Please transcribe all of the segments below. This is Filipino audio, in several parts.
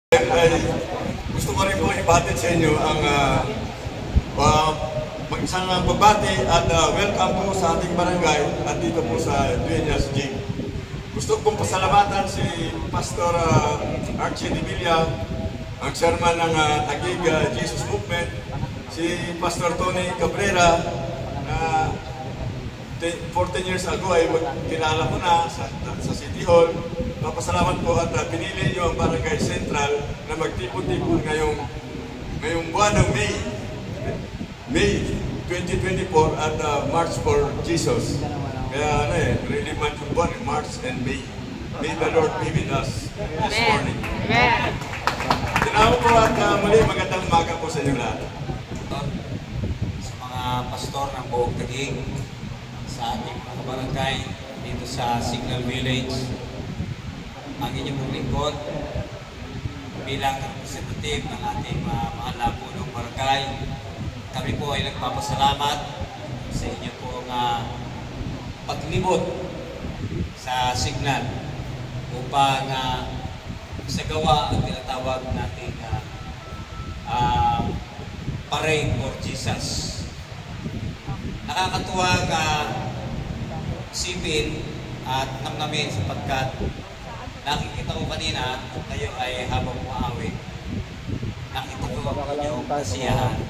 Ay, gusto ko rin po ibati sa inyo ang isang pagbati at welcome po sa ating barangay at dito po sa Dueñas Jig. Gusto kong pasalamatan si Pastor Archie Di Villa, ang chairman ng Taguig Jesus Movement, si Pastor Tony Cabrera na 14 years ago ay kilala ko na sa City Hall. Papasalamat po at pinili niyo ang Barangay Central na magtipon-tipon ngayong buwan ng May 2024 at March for Jesus. Kaya really month of buwan, March and May. May the Lord be with us this morning. Tinawa po at muli magandang umaga po sa inyo lahat. Sa mga pastor ng buong Taguig, sa ating mga barangay dito sa Signal Village, ang inyong lingkod bilang representative ng ating mahal na punong barangay. Kami po ay nagpapasalamat sa inyo po paglibot sa Signal upang isagawa ang tinatawag nating Parade for Jesus. Nakakatuwa isipin at namnamin sapagkat nakikita ko kanina kayo ay habang umaawit. Nakita ko ang inyong kasiyahan.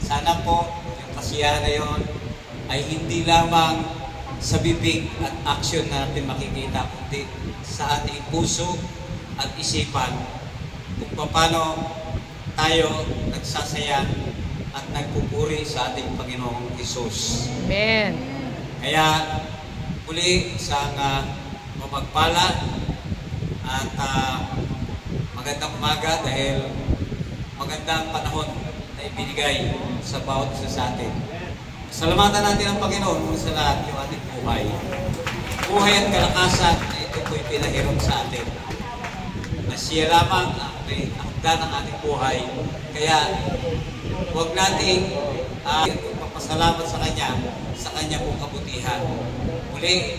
Sana po yung kasiyahan na yun ay hindi lamang sa bibig at aksyon natin makikita, kundi sa ating puso at isipan kung paano tayo nagsasaya at nagpupuri sa ating Panginoong Hesus. Amen. Kaya muli isang mapagpala at magandang umaga dahil magandang panahon na ibinigay sa bawat isa sa atin. Salamatan natin ang Panginoon sa lahat yung ating buhay. Buhay at kalakasan na ito po'y pinahiram sa atin. Na siya lamang ang may akda ng ating buhay. Kaya huwag nating magpapasalamat sa Kanya pong kabutihan. Muli,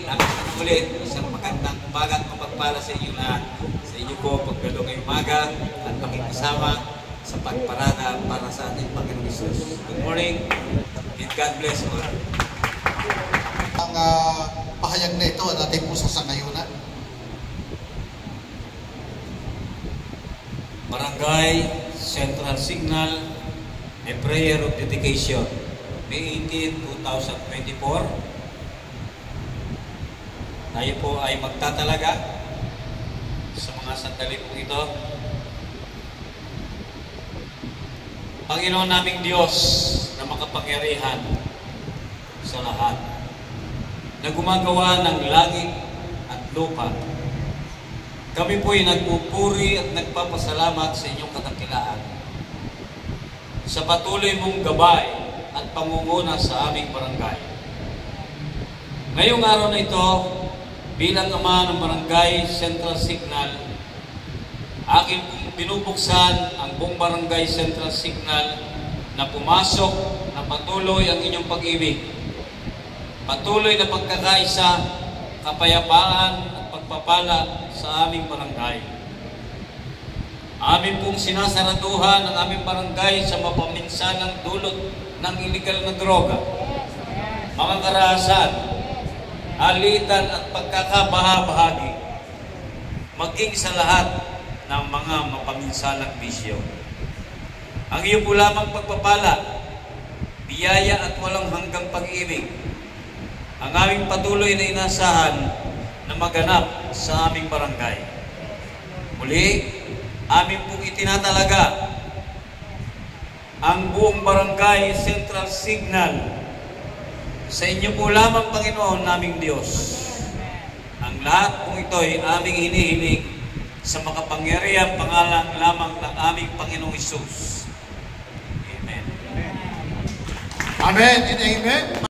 ulit, isang magandang umaga at mapagpala sa inyo lahat. Sa inyo po, pagdalo ngayong umaga at pakikasama sa pagparada para sa ating Panginoong Hesus. Good morning and God bless all. Ang pahayag na ito at ating po sasangayunan. Barangay Central Signal, a prayer of dedication. May 18, 2024. Tayo po ay magtatalaga sa mga sandali po ito. Panginoon naming Diyos na makapangyarihan sa lahat, na gumagawa ng langit at lupa, kami po ay nagpupuri at nagpapasalamat sa inyong kadakilaan sa patuloy mong gabay at pangunguna sa aming barangay. Ngayong araw na ito, bilang ama ng Barangay Central Signal, akin pong binubuksan ang buong Barangay Central Signal na pumasok na patuloy ang inyong pag-ibig, patuloy na pagkakaisa, kapayapaan at pagpapala sa aming barangay. Amin pong sinasaraduhan ang aming barangay sa mapaminsanang dulot ng iligal na droga, mga karahasan, alitan at pagkakabahabahagi, maging sa lahat ng mga mapaminsanang bisyo. Ang iyo po lamang pagpapala, biyaya at walang hanggang pag-ibig ang aming patuloy na inasahan na maganap sa aming barangay. Muli, amin pong itinatalaga ang buong Barangay Central Signal sa inyo po lamang, Panginoon naming Diyos. Ang lahat pong ito ay aming hinihiling sa makapangyarihang pangalan lamang ng aming Panginoong Hesus. Amen. Amen and amen.